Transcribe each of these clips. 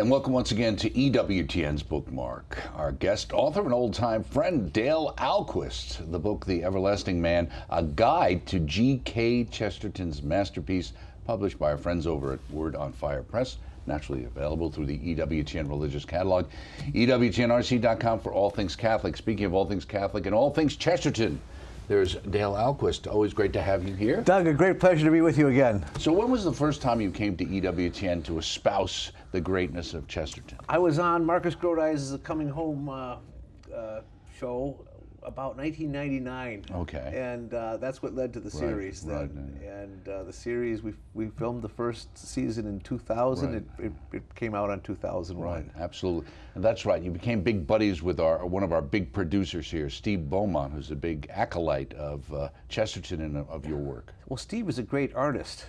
And welcome once again to Ewtn's Bookmark. Our guest author and old-time friend, Dale Ahlquist. The book, The Everlasting Man, a guide to G.K. Chesterton's masterpiece, published by our friends over at Word on Fire Press, naturally available through the Ewtn Religious Catalog. EWTNRC.com for all things Catholic. Speaking of all things Catholic and all things Chesterton, there's Dale Ahlquist. Always great to have you here. Doug, a great pleasure to be with you again. So when was the first time you came to Ewtn to espouse the greatness of Chesterton? I was on Marcus Grodi's Coming Home show about 1999. Okay. And that's what led to the series then. Right. And the series, we filmed the first season in 2000. Right. It came out on 2001. Right, absolutely. And that's right. You became big buddies with one of our big producers here, Steve Beaumont, who's a big acolyte of Chesterton and of your work. Well, Steve is a great artist.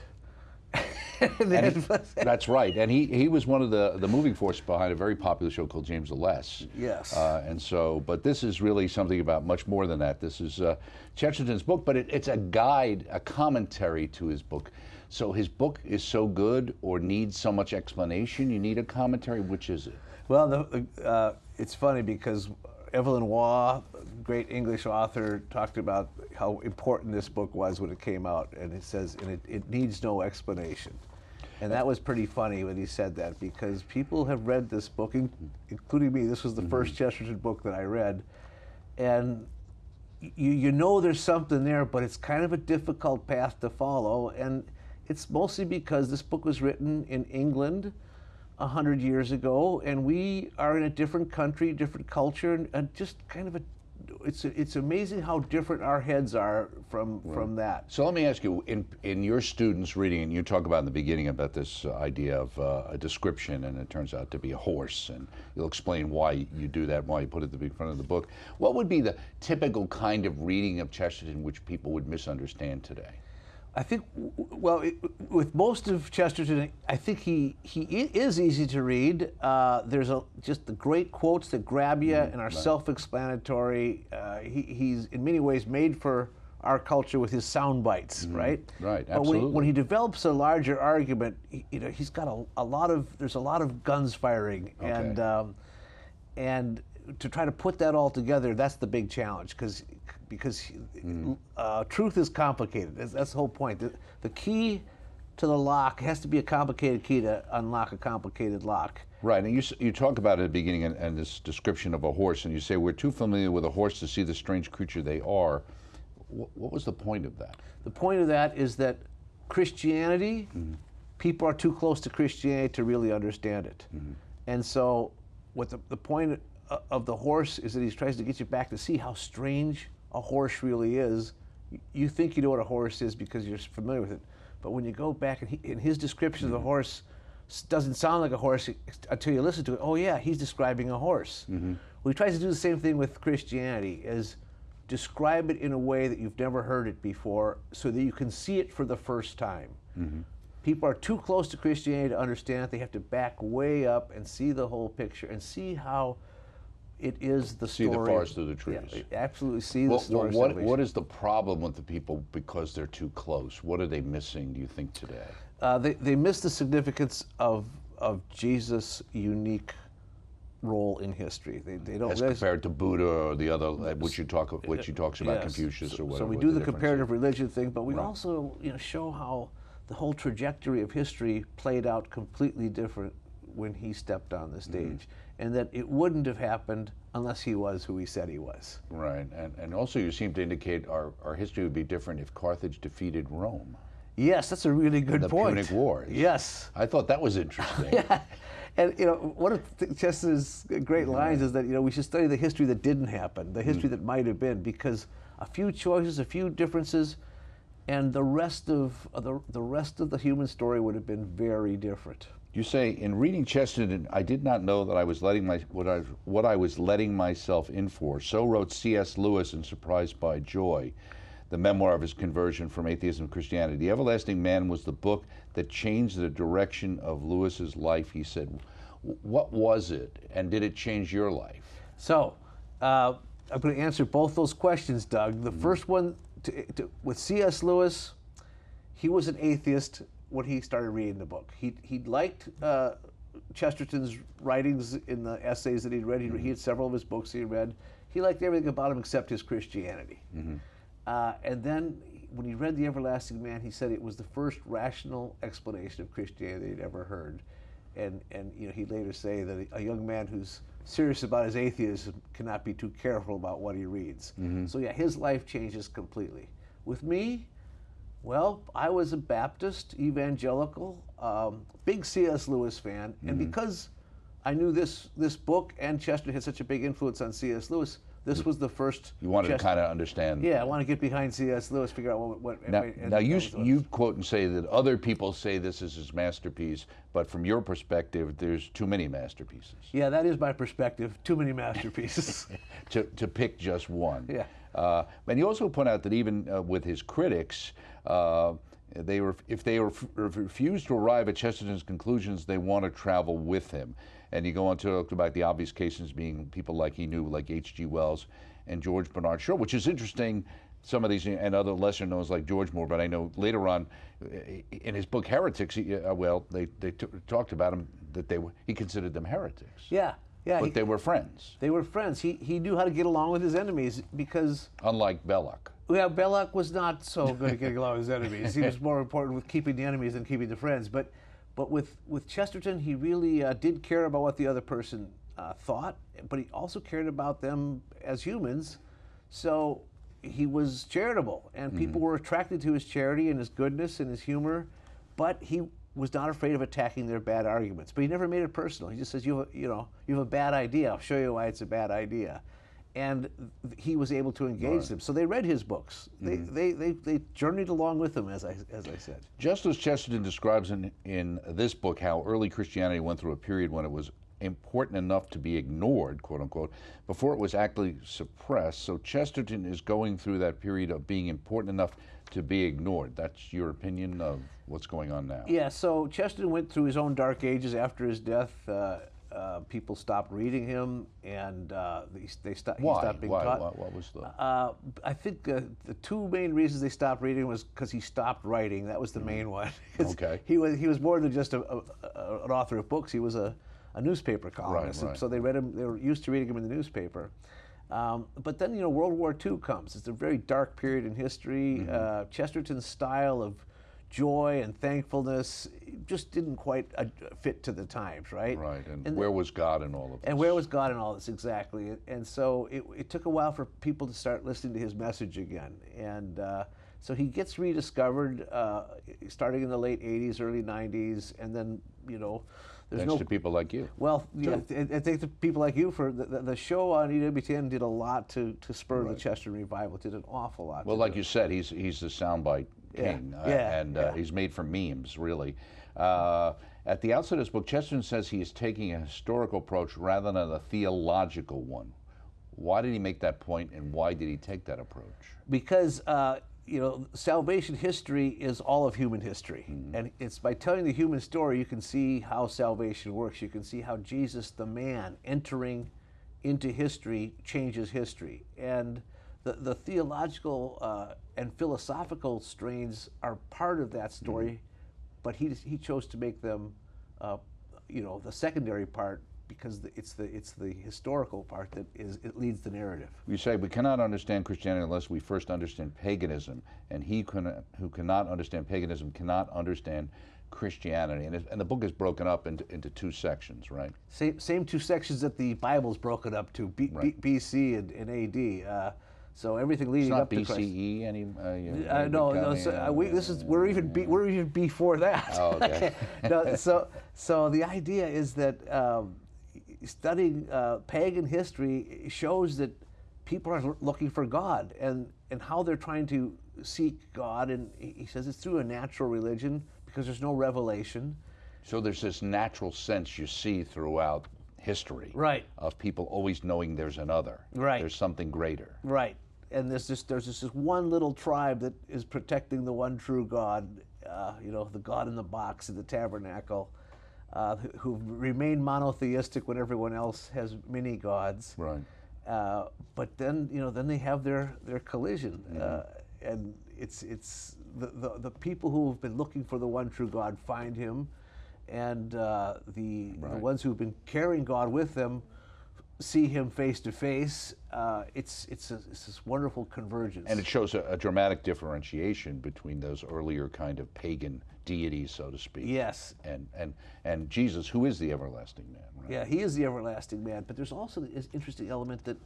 That's right, and he was one of the moving force behind a very popular show called James the Less. Yes. And so, but this is really something about much more than that. This is Chesterton's book, but it's a guide, a commentary to his book. So his book is so good or needs so much explanation, you need a commentary. Which is it? Well, it's funny because Evelyn Waugh, great English author, talked about how important this book was when it came out, and it says, and it needs no explanation. And that was pretty funny when he said that, because people have read this book, including me. This was the first Chesterton book that I read, and you know there's something there, but it's kind of a difficult path to follow, and it's mostly because this book was written in England 100 years ago, and we are in a different country, different culture, and just kind of it's amazing how different our heads are from that. So let me ask you, in your students reading, and you talk about in the beginning about this idea of a description, and it turns out to be a horse, and you'll explain why you do that, why you put it at the front of the book. What would be the typical kind of reading of Chesterton which people would misunderstand today? I think, well, with most of Chesterton, I think he is easy to read. There's just the great quotes that grab you and are self-explanatory. He's in many ways made for our culture with his sound bites, right? Right, absolutely. absolutely. But when he develops a larger argument, he's got there's a lot of guns firing, Okay. and to try to put that all together, that's the big challenge, because truth is complicated. That's the whole point. The key to the lock has to be a complicated key to unlock a complicated lock. Right, and you talk about it at the beginning and this description of a horse, and you say we're too familiar with a horse to see the strange creature they are. What was the point of that? The point of that is that Christianity, people are too close to Christianity to really understand it. And so what the point of the horse is that he tries to get you back to see how strange a horse really is. You think you know what a horse is because you're familiar with it, but when you go back and in his description of the horse doesn't sound like a horse until you listen to it. Oh yeah, he's describing a horse. Well, he tries to do the same thing with Christianity, is describe it in a way that you've never heard it before so that you can see it for the first time. People are too close to Christianity to understand it. They have to back way up and see the whole picture and see how it is the story. See the forest through the trees. Yeah, absolutely see the story. What is the problem with the people because they're too close? What are they missing, do you think, today? They miss the significance of Jesus' unique role in history. They don't. As compared to Buddha or the other, which he talks about, yes. Confucius or whatever. So we do the comparative religion thing, but we also show how the whole trajectory of history played out completely different when he stepped on the stage, and that it wouldn't have happened unless he was who he said he was. Right, and also you seem to indicate our history would be different if Carthage defeated Rome. Yes, that's a really good point. The Punic Wars. Yes. I thought that was interesting. Yeah. And one of Chesterton's great lines is that we should study the history that didn't happen, the history that might have been, because a few choices, a few differences, and the rest of the human story would have been very different. You say, in reading Chesterton, I did not know that I was what I was letting myself in for. So wrote C.S. Lewis in Surprised by Joy, the memoir of his conversion from atheism to Christianity. The Everlasting Man was the book that changed the direction of Lewis's life, he said. What was it, and did it change your life? So, I'm going to answer both those questions, Doug. The first one, with C.S. Lewis, he was an atheist when he started reading the book. He liked Chesterton's writings in the essays that he'd read. He had several of his books he read. He liked everything about him except his Christianity. And then when he read The Everlasting Man, he said it was the first rational explanation of Christianity he'd ever heard. And you know, he'd later say that a young man who's serious about his atheism cannot be too careful about what he reads. So yeah, his life changes completely. With me, well, I was a Baptist, evangelical, big C.S. Lewis fan, and because I knew this book and Chesterton had such a big influence on C.S. Lewis, this was the first. You wanted to kind of understand. Yeah, I want to get behind C.S. Lewis, figure out what. Now you quote and say that other people say this is his masterpiece, but from your perspective, there's too many masterpieces. Yeah, that is my perspective. Too many masterpieces. to pick just one. Yeah. And you also point out that even with his critics, if they refuse to arrive at Chesterton's conclusions, they want to travel with him. And you go on to talk about the obvious cases being people like he knew, like H.G. Wells and George Bernard Shaw, which is interesting. Some of these and other lesser knowns like George Moore, but I know later on in his book Heretics, they talked about him that he considered them heretics. Yeah. Yeah, but they were friends. They were friends. He knew how to get along with his enemies because... Unlike Belloc. Yeah, Belloc was not so good at getting along with his enemies. He was more important with keeping the enemies than keeping the friends. But with Chesterton, he really did care about what the other person thought, but he also cared about them as humans. So he was charitable, and people were attracted to his charity and his goodness and his humor, but he was not afraid of attacking their bad arguments. But he never made it personal. He just says, you have a bad idea. I'll show you why it's a bad idea. And he was able to engage them. So they read his books. They journeyed along with him, as I said. Just as Chesterton describes in this book how early Christianity went through a period when it was important enough to be ignored, quote unquote, before it was actually suppressed. So Chesterton is going through that period of being important enough to be ignored. That's your opinion of what's going on now? Yeah, so Chesterton went through his own dark ages after his death. People stopped reading him, and he stopped being taught. What was the? I think the two main reasons they stopped reading was because he stopped writing. That was the main one. Okay. He was more than just an author of books. He was a newspaper columnist. Right. So they read him. They were used to reading him in the newspaper. But then World War II comes. It's a very dark period in history. Chesterton's style of joy and thankfulness just didn't quite fit to the times, right? Right, and where was God in all of this? And where was God in all this, exactly. And so it took a while for people to start listening to his message again. And so he gets rediscovered starting in the late 80s, early 90s, and then, Thanks to people like you. Well, yeah, I think the people like you for the show on Ewtn did a lot to spur the Chesterton revival. It did an awful lot. Well, like you said, he's the soundbite king, and he's made for memes, really. At the outset of this book, Chesterton says he is taking a historical approach rather than a theological one. Why did he make that point, and why did he take that approach? Because salvation history is all of human history. And it's by telling the human story you can see how salvation works. You can see how Jesus, the man, entering into history changes history. And the theological and philosophical strains are part of that story, but he chose to make them the secondary part, because it's the historical part that it leads the narrative. You say we cannot understand Christianity unless we first understand paganism, and who cannot understand paganism cannot understand Christianity. And the book is broken up into two sections, right? Same two sections that the Bible's broken up to, BC and AD. So everything leading up to Christ. BCE any? No. So we're even before that. Oh, okay. So the idea is that studying pagan history shows that people are looking for God and how they're trying to seek God. And he says it's through a natural religion because there's no revelation. So there's this natural sense you see throughout history, right, of people always knowing there's another, right, there's something greater, right. And there's just this one little tribe that is protecting the one true God, the God in the box in the tabernacle, who remain monotheistic when everyone else has many gods. Right. But then then they have their collision, and it's the people who have been looking for the one true God find him, and the Right. ones who've been carrying God with them see him face to face. It's this wonderful convergence. And it shows a dramatic differentiation between those earlier kind of pagan deities, so to speak. Yes. And Jesus, who is the everlasting man. Right? Yeah, he is the everlasting man. But there's also this interesting element that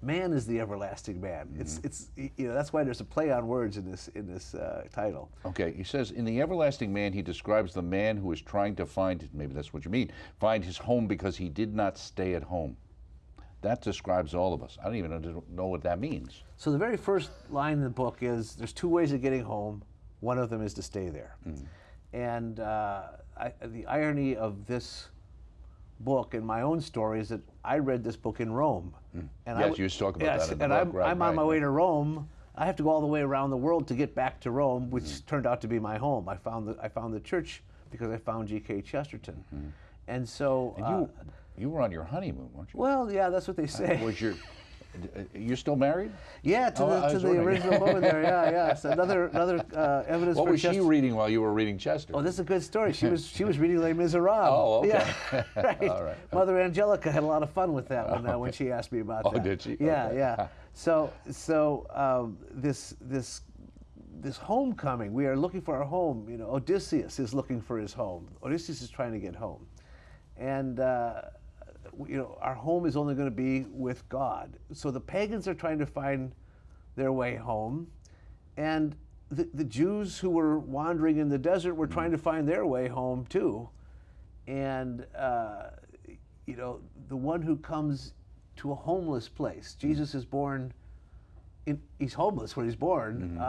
man is the everlasting man. It's that's why there's a play on words in this title. Okay, he says, in the everlasting man, he describes the man who is trying to find, maybe that's what you mean, find his home because he did not stay at home. That describes all of us. I don't even know what that means. So the very first line in the book is, there's two ways of getting home. One of them is to stay there. And the irony of this book and my own story is that I read this book in Rome. And yes, you talk about that in the book. I'm on my way to Rome. I have to go all the way around the world to get back to Rome, which turned out to be my home. I found the church because I found G.K. Chesterton. And so... And you were on your honeymoon, weren't you? Well, yeah, that's what they say. You're still married? Yeah, to the original woman there. Yeah. So another evidence. What was she reading while you were reading Chester? Oh, this is a good story. She was reading Les Miserables. Oh, okay. Yeah, right. All right. Mother Angelica had a lot of fun with that when she asked me about that. Oh, did she? Yeah, Okay. yeah. So this homecoming, we are looking for our home. Odysseus is looking for his home. Odysseus is trying to get home, and our home is only going to be with God. So the pagans are trying to find their way home, and the Jews who were wandering in the desert were trying to find their way home too. And the one who comes to a homeless place, Jesus is born. He's homeless when he's born.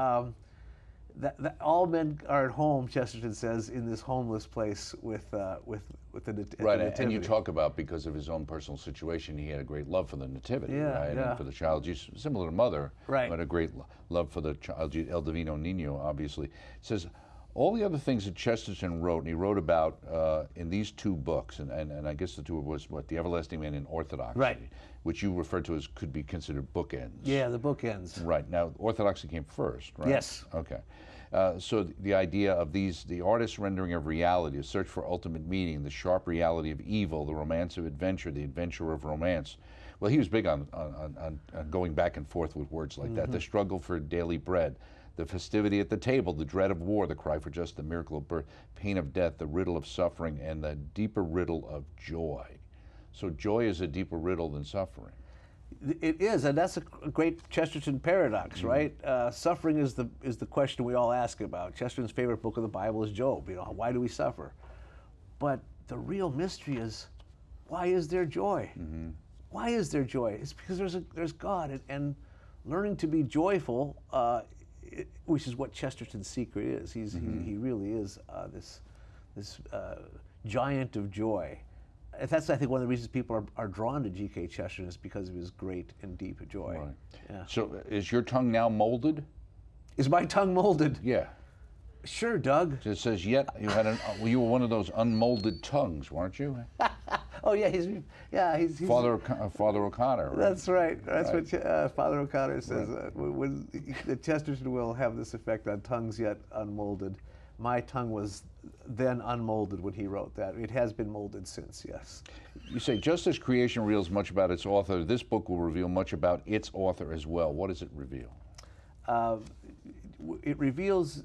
That all men are at home, Chesterton says, in this homeless place with the Right, nativity. and you talk about, because of his own personal situation, he had a great love for the nativity, right? Yeah. And for the child, similar to Mother, Right. but a great love for the child, El Divino Niño, obviously. It says, all the other things that Chesterton wrote, and he wrote about in these two books, and I guess the two was what, The Everlasting Man and Orthodoxy, Right. which you referred to as could be considered bookends. Yeah, the bookends. Right, now Orthodoxy came first, right? Yes. Okay. So the idea of the artist's rendering of reality, a search for ultimate meaning, the sharp reality of evil, the romance of adventure, the adventure of romance. Well, he was big on going back and forth with words like that. The struggle for daily bread, the festivity at the table, the dread of war, the cry for justice, the miracle of birth, pain of death, the riddle of suffering, and the deeper riddle of joy. So joy is a deeper riddle than suffering. It is, and that's a great Chesterton paradox, right? Suffering is the question we all ask about. Chesterton's favorite book of the Bible is Job. Why do we suffer? But the real mystery is, why is there joy? Why is there joy? It's because there's God, and learning to be joyful, which is what Chesterton's secret is. He really is this giant of joy. That's, I think, one of the reasons people are drawn to G.K. Chesterton, is because of his great and deep joy. Right. Yeah. So is your tongue now molded? Is my tongue molded? Yeah. Sure, Doug. It says, yet you were one of those unmolded tongues, weren't you? Oh yeah, he's Father O'Connor. Right? That's right. That's what Father O'Connor says. When the Chesterton will have this effect on tongues yet unmolded. My tongue was then unmolded when he wrote that. It has been molded since, yes. You say, just as creation reveals much about its author, this book will reveal much about its author as well. What does it reveal? It reveals,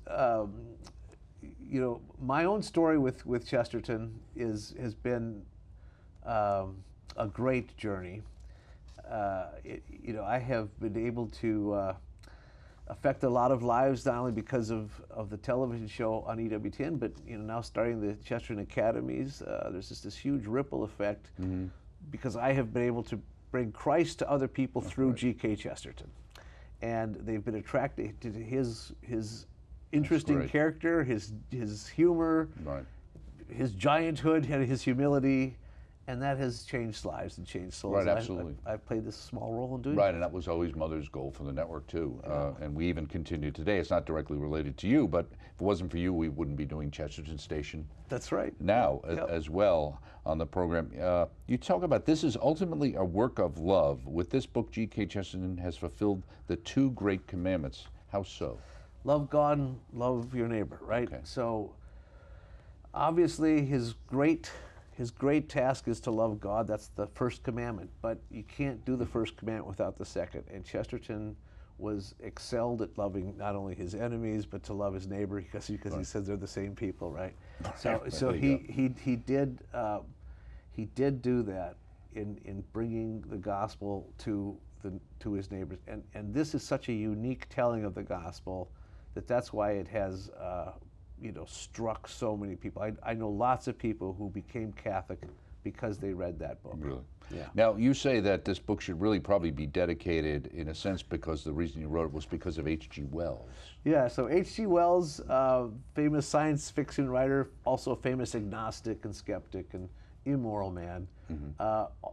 my own story with Chesterton has been a great journey. I have been able to affect a lot of lives, not only because of the television show on EWTN, but now starting the Chesterton Academies, there's just this huge ripple effect because I have been able to bring Christ to other people through G.K. Chesterton, and they've been attracted to his interesting character, his humor, his gianthood, and his humility. And that has changed lives and changed souls. Right, absolutely. I've played this small role in doing Right, and that was always Mother's goal for the network, too. And we even continue today. It's not directly related to you, but if it wasn't for you, we wouldn't be doing Chesterton Station. That's right. Now, as well, on the program. You talk about this is ultimately a work of love. With this book, G.K. Chesterton has fulfilled the two great commandments. How so? Love God and love your neighbor, right? Okay. So Obviously, his great task is to love God. That's the first commandment. But you can't do the first commandment without the second. And Chesterton was excelled at loving not only his enemies but to love his neighbor, because he says they're the same people, right? So he did do that in bringing the gospel to his neighbors, and this is such a unique telling of the gospel that's why it has struck so many people. I know lots of people who became Catholic because they read that book. Really? Yeah. Now, you say that this book should really probably be dedicated, in a sense, because the reason you wrote it was because of H.G. Wells. Yeah, so H.G. Wells, famous science fiction writer, also famous agnostic and skeptic and immoral man,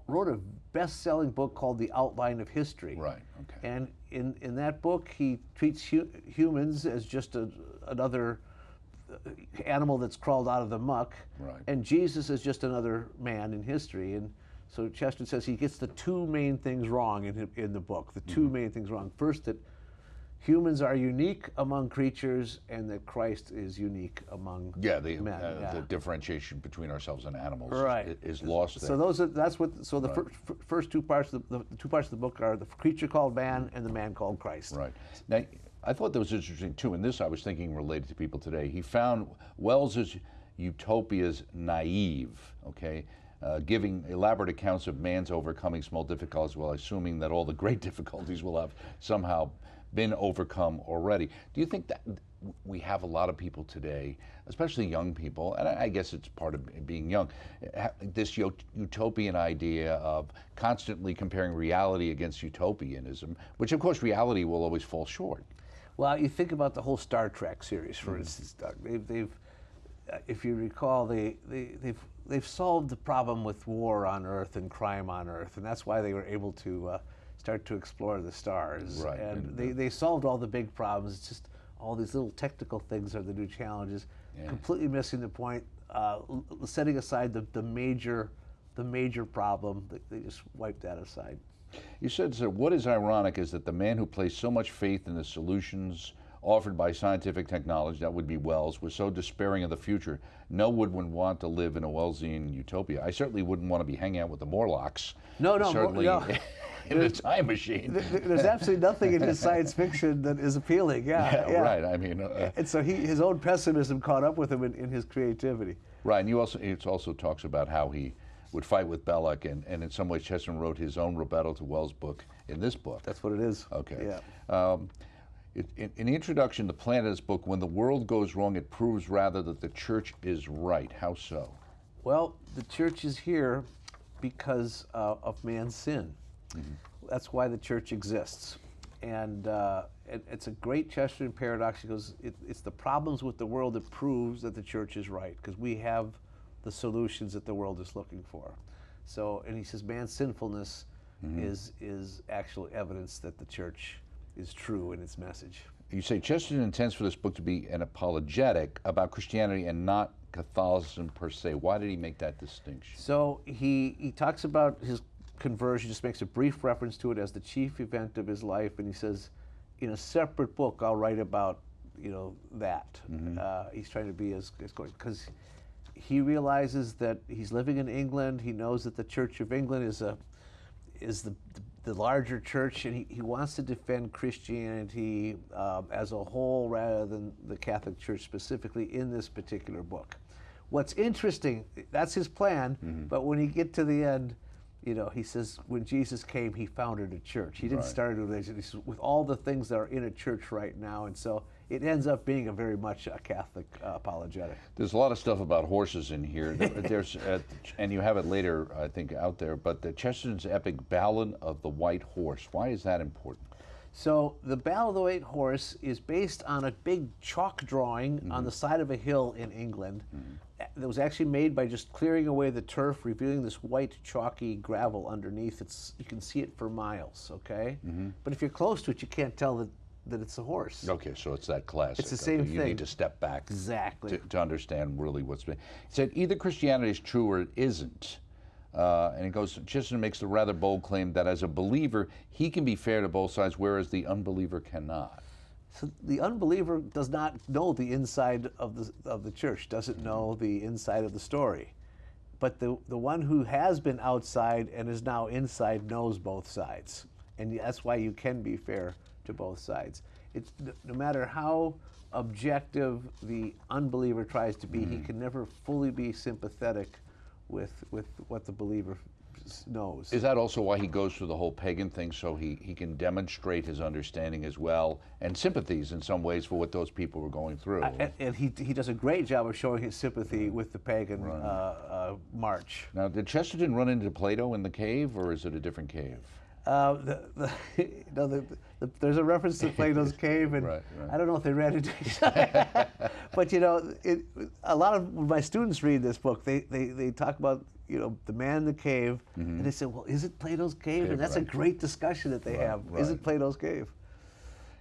wrote a best-selling book called The Outline of History. Right, okay. And in that book, he treats humans as just another animal that's crawled out of the muck, right, and Jesus is just another man in history. And so Chesterton says he gets the two main things wrong in the book. The two main things wrong. First, that humans are unique among creatures, and that Christ is unique among men. The differentiation between ourselves and animals is lost there. So the first two parts of the two parts of the book are the creature called man and the man called Christ. Right. Now, I thought that was interesting too, and this I was thinking related to people today. He found Wells's utopias naive, okay, giving elaborate accounts of man's overcoming small difficulties while assuming that all the great difficulties will have somehow been overcome already. Do you think that we have a lot of people today, especially young people, and I guess it's part of being young, this utopian idea of constantly comparing reality against utopianism, which of course reality will always fall short? Well, you think about the whole Star Trek series, for instance, Doug. They've if you recall, they've solved the problem with war on Earth and crime on Earth, and that's why they were able to start to explore the stars. Right. And they solved all the big problems. It's just all these little technical things are the new challenges. Yeah. Completely missing the point. Setting aside the major problem, they just wiped that aside. You said, sir, what is ironic is that the man who placed so much faith in the solutions offered by scientific technology, that would be Wells, was so despairing of the future. No one would want to live in a Wellesian utopia. I certainly wouldn't want to be hanging out with the Morlocks. Certainly in a time machine. There's absolutely nothing in his science fiction that is appealing. Yeah. Right. I mean, and so his own pessimism caught up with him in his creativity. Right, and it also talks about how he would fight with Belloc, and in some ways Chesterton wrote his own rebuttal to Wells' book in this book. That's what it is. Okay. Yeah. In the introduction, the plan of this book, when the world goes wrong, it proves rather that the church is right. How so? Well, the church is here because of man's sin. Mm-hmm. That's why the church exists. And it's a great Chesterton paradox. He goes, it's the problems with the world that proves that the church is right, because we have the solutions that the world is looking for. So, and he says man's sinfulness is actual evidence that the church is true in its message. You say Chesterton intends for this book to be an apologetic about Christianity and not Catholicism per se. Why did he make that distinction? So he talks about his conversion, just makes a brief reference to it as the chief event of his life, and he says, in a separate book, I'll write about that. He's trying to be as going, because he realizes that he's living in England. He knows that the Church of England is the larger church, and he wants to defend Christianity as a whole rather than the Catholic Church specifically in this particular book. What's interesting, that's his plan, but when you get to the end, he says when Jesus came, he founded a church. He didn't start a religion. He says, with all the things that are in a church right now, and so it ends up being a very much a Catholic apologetic. There's a lot of stuff about horses in here. There's, and you have it later, I think, out there, but the Chesterton's epic Ballad of the White Horse. Why is that important? So the Ballad of the White Horse is based on a big chalk drawing on the side of a hill in England that was actually made by just clearing away the turf, revealing this white chalky gravel underneath. You can see it for miles, okay? But if you're close to it, you can't tell that it's a horse. Okay, so it's that classic. It's the same thing. You need to step back exactly to understand really what's been. He said either Christianity is true or it isn't. And it goes, Chesterton makes the rather bold claim that as a believer, he can be fair to both sides, whereas the unbeliever cannot. So the unbeliever does not know the inside of the church, doesn't know the inside of the story. But the one who has been outside and is now inside knows both sides. And that's why you can be fair to both sides. It's no matter how objective the unbeliever tries to be, he can never fully be sympathetic with what the believer knows. Is that also why he goes through the whole pagan thing, so he can demonstrate his understanding as well, and sympathies in some ways for what those people were going through? And he does a great job of showing his sympathy with the pagan march. Now, did Chesterton run into Plato in the cave, or is it a different cave? There's a reference to Plato's cave, and Right. I don't know if they ran into each other. But a lot of when my students read this book, they talk about the man in the cave, and they say, well, is it Plato's cave? And that's a great discussion that they have. Is it Plato's cave?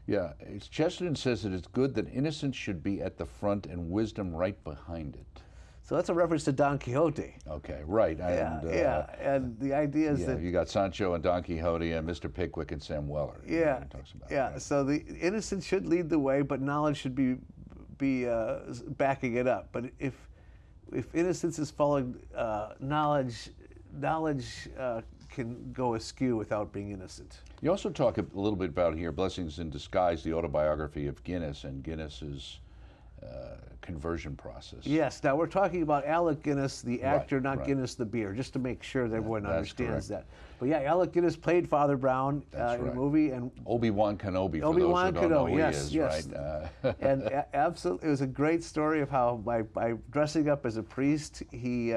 Yeah, Chesterton says that it's good that innocence should be at the front and wisdom right behind it. So that's a reference to Don Quixote. Okay, right. And the idea is that you got Sancho and Don Quixote and Mr. Pickwick and Sam Weller. Talks about right? So the innocence should lead the way, but knowledge should be backing it up. But if innocence is following knowledge can go askew without being innocent. You also talk a little bit about here Blessings in Disguise, the autobiography of Guinness and Guinness's conversion process. Yes. Now we're talking about Alec Guinness, the actor, not right. Guinness the beer, just to make sure that everyone understands correct. that. But yeah, Alec Guinness played Father Brown in the movie, and Obi-Wan Kenobi. Obi-Wan for those who don't know Kenobi, who yes, he is, right? And absolutely, it was a great story of how by dressing up as a priest, he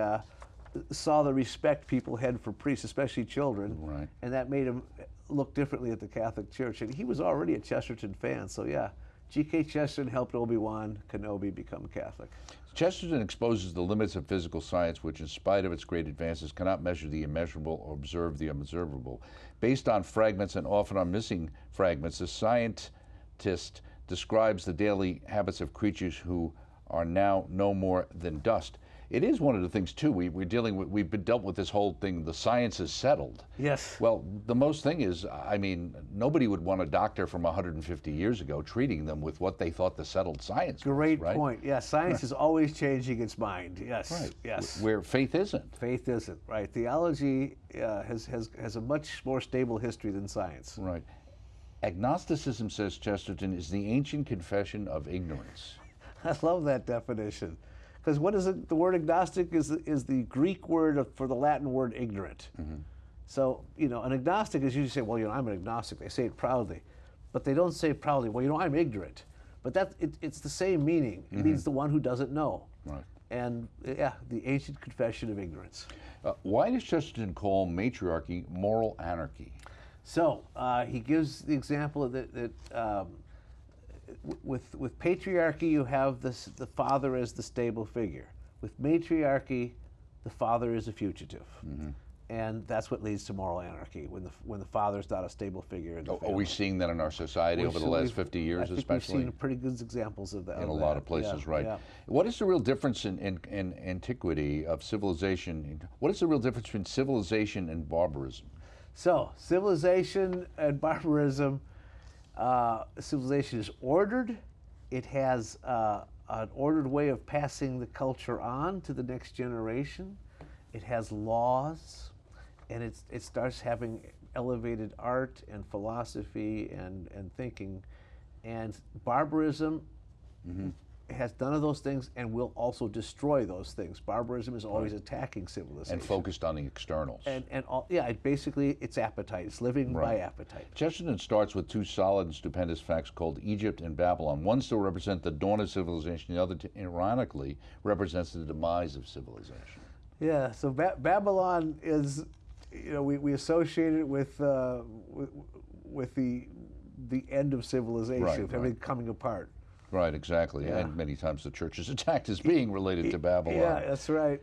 saw the respect people had for priests, especially children, Right. and that made him look differently at the Catholic Church. And he was already a Chesterton fan, so yeah. G.K. Chesterton helped Obi-Wan Kenobi become Catholic. Chesterton exposes the limits of physical science, which in spite of its great advances cannot measure the immeasurable or observe the unobservable. Based on fragments and often on missing fragments, the scientist describes the daily habits of creatures who are now no more than dust. It is one of the things too, we've been dealt with this whole thing, the science is settled. Yes. Well, the most thing is, I mean, nobody would want a doctor from 150 years ago treating them with what they thought the settled science was, Great right? point. Yeah, science is always changing its mind. Yes. Right. Yes. Where faith isn't. Faith isn't, right? Theology has a much more stable history than science. Right. Agnosticism, says Chesterton, is the ancient confession of ignorance. I love that definition. Because what is it? The word agnostic is the Greek word for the Latin word ignorant. So, an agnostic is usually say, well, I'm an agnostic. They say it proudly. But they don't say proudly, well, I'm ignorant. But it's the same meaning. It means the one who doesn't know. Right. And yeah, the ancient confession of ignorance. Why does Chesterton call matriarchy moral anarchy? So he gives the example that with patriarchy, you have the father as the stable figure. With matriarchy, the father is a fugitive. And that's what leads to moral anarchy, when the father's not a stable figure in the family. Are we seeing that in our society over the last 50 years, I think especially? we've seen pretty good examples of that. In a lot of places, right. Yeah. What is the real difference in antiquity of civilization? What is the real difference between civilization and barbarism? So, civilization and barbarism, civilization is ordered. It has an ordered way of passing the culture on to the next generation. It has laws, and it starts having elevated art and philosophy and thinking. And barbarism has none of those things and will also destroy those things. Barbarism is always attacking civilization. And focused on the externals. Basically it's appetite. It's living by appetite. Chesterton starts with two solid and stupendous facts called Egypt and Babylon. One still represents the dawn of civilization, the other, ironically, represents the demise of civilization. Yeah, so Babylon is, we associate it with the end of civilization, with everything coming apart. Right, exactly. Yeah. And many times the church is attacked as being related to Babylon. Yeah, that's right.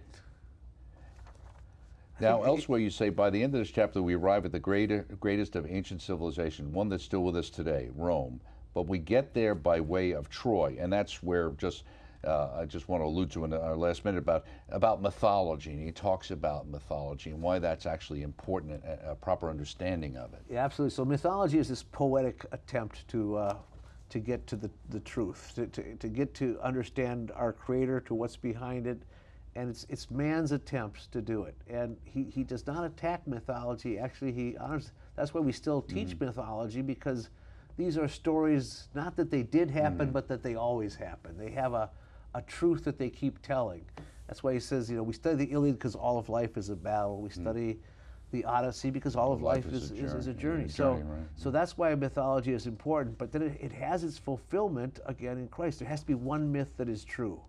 Now, elsewhere you say, by the end of this chapter, we arrive at the greatest of ancient civilization, one that's still with us today, Rome. But we get there by way of Troy, and that's where I just want to allude to in our last minute about mythology. And he talks about mythology and why that's actually important, a proper understanding of it. Yeah, absolutely. So mythology is this poetic attempt to to get to the truth, to get to understand our Creator, to what's behind it. And it's man's attempts to do it. And he does not attack mythology. Actually, he honors. That's why we still teach mythology, because these are stories, not that they did happen, but that they always happen. They have a truth that they keep telling. That's why he says, we study the Iliad because all of life is a battle. We study the Odyssey because all of life is a journey. So that's why mythology is important. But then it has its fulfillment, again, in Christ. There has to be one myth that is true.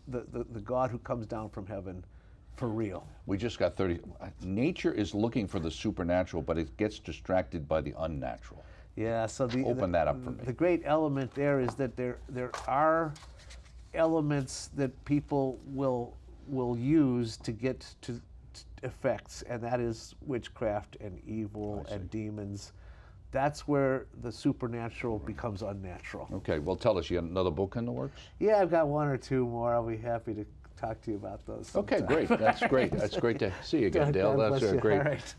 The God who comes down from heaven for real. We just got 30. Nature is looking for the supernatural, but it gets distracted by the unnatural. Yeah, so open that up for me. The great element there is that there are elements that people will use to get to effects, and that is witchcraft and evil and demons. That's where the supernatural becomes unnatural. Okay, well, tell us, you got another book in the works? Yeah, I've got one or two more. I'll be happy to talk to you about those sometime. Okay, great. That's great. That's great to see you again, Dale. That's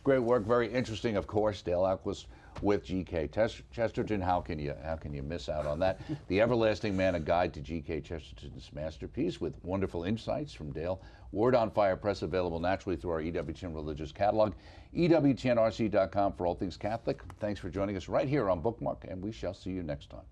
great work. Very interesting, of course. Dale Alquist with G.K. Chesterton. How can you miss out on that? The Everlasting Man, a guide to G.K. Chesterton's masterpiece, with wonderful insights from Dale. Word on Fire Press, available naturally through our EWTN religious catalog. EWTNRC.com for all things Catholic. Thanks for joining us right here on Bookmark, and we shall see you next time.